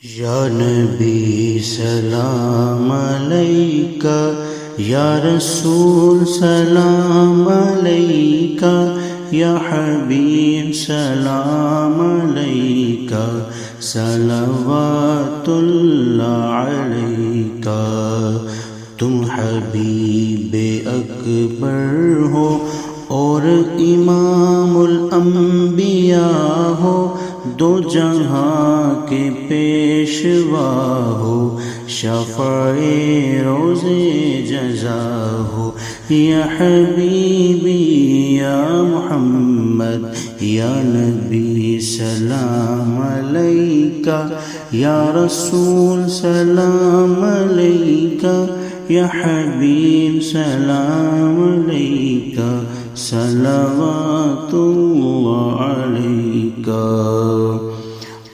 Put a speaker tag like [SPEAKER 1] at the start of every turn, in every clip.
[SPEAKER 1] یا نبی سلام علیکہ، یا رسول سلام علیکہ، یا حبیب سلام علیکہ، صلوات اللہ علیکہ۔ تم حبیب اکبر ہو اور امام الانبیاء ہو، دو جہاں کے پیشوا ہو، شفیع روز جزا ہو۔ یا حبیبی یا محمد، یا نبی سلام علیکہ، یا رسول سلام علیکہ، یا حبیب سلام علیکہ، صلوات اللہ علیکہ۔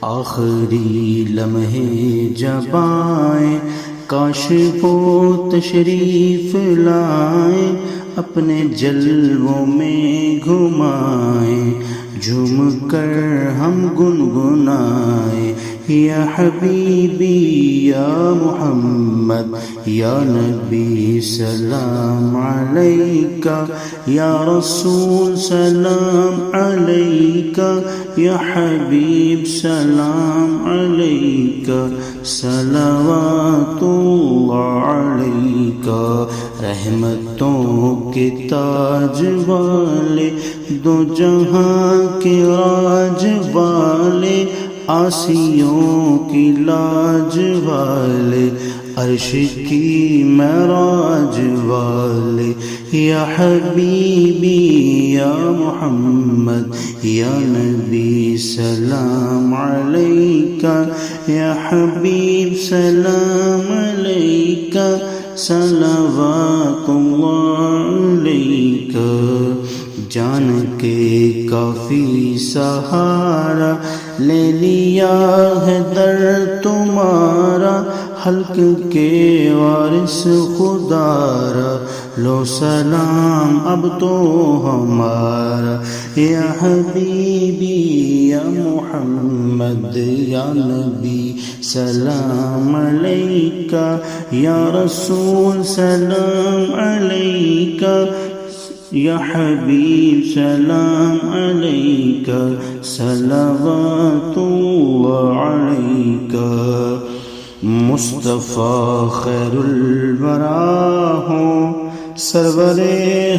[SPEAKER 1] آخری لمحے جب آئیں، کاش وہ تشریف لائیں، اپنے جلووں میں گھمائیں، جھوم کر ہم گنگنائیں۔ یا حبیبی یا محمد، یا نبی سلام علیکہ، یا رسول سلام علیکہ، یا حبیب سلام علیکہ، صلوات اللہ علیکہ۔ رحمتوں کے تاج والے، دو جہاں کے راج والے، آسیوں کی لاج والے، عرش کی معراج والے۔ یا حبیبی یا محمد، یا نبی سلام علیکہ، یا حبیب سلام علیکہ، صلوات اللہ علیکہ۔ جان کے کافی سہارا لے لیا ہے در تمہارا، حلق کے وارث خدارا، لو سلام اب تو ہمارا۔ یا حبیبی یا محمد، یا نبی سلام علیکہ، یا رسول سلام علیکہ، یا حبیب سلام علیکہ، صلوات اللہ علیکہ۔ مصطفیٰ خیر الورا ہو، سرور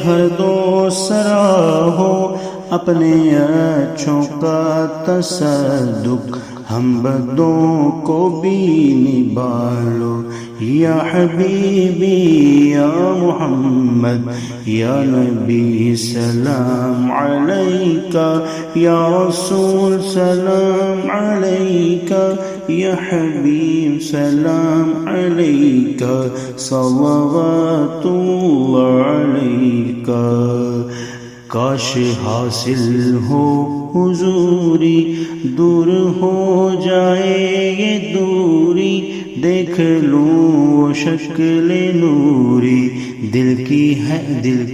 [SPEAKER 1] ہر دو سرا ہو، اپنے اچھوں کا تصدق ہم بدوں کو بھی نبالو۔ یا حبیبی یا محمد، یا نبی سلام علیکہ، یا رسول سلام علیکہ، یا حبیب سلام علیکہ، صلوات اللہ علیکہ۔ کاش حاصل ہو حضوری، دور ہو جائے یہ دوری، دیکھ لوں وہ شکل نوری، دل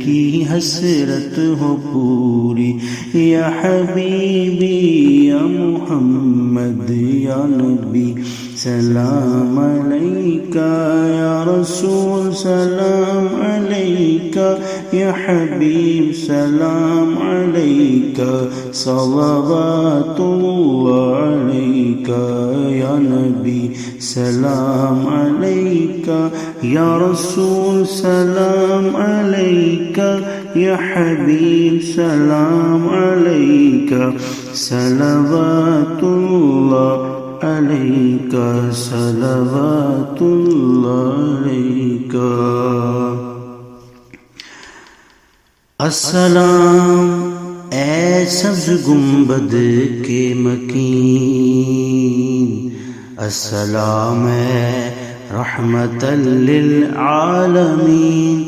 [SPEAKER 1] کی حسرت ہو پوری۔ یا حبیبی یا محمد، یا نبی سلام علیکہ، یا رسول سلام علیکہ، یا حبیب سلام علیکہ، صلوات اللہ علیکہ۔ یا نبی سلام علیکہ، یا رسول سلام علیکہ، یا حبیب سلام علیکہ، صلوات اللہ علیکہ، صلوات اللہ علیکہ۔ السلام اے سبز گنبد کے مکین، السلام اے رحمت للعالمین،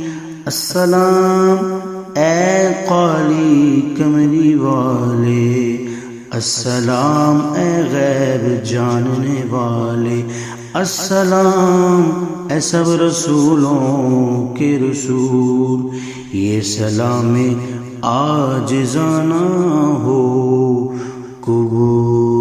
[SPEAKER 1] السلام اے قالی کمری والے، السلام اے غیب جاننے والے، السلام اے سب رسولوں کے رسول، یہ سلام عاجزانہ ہو قبول۔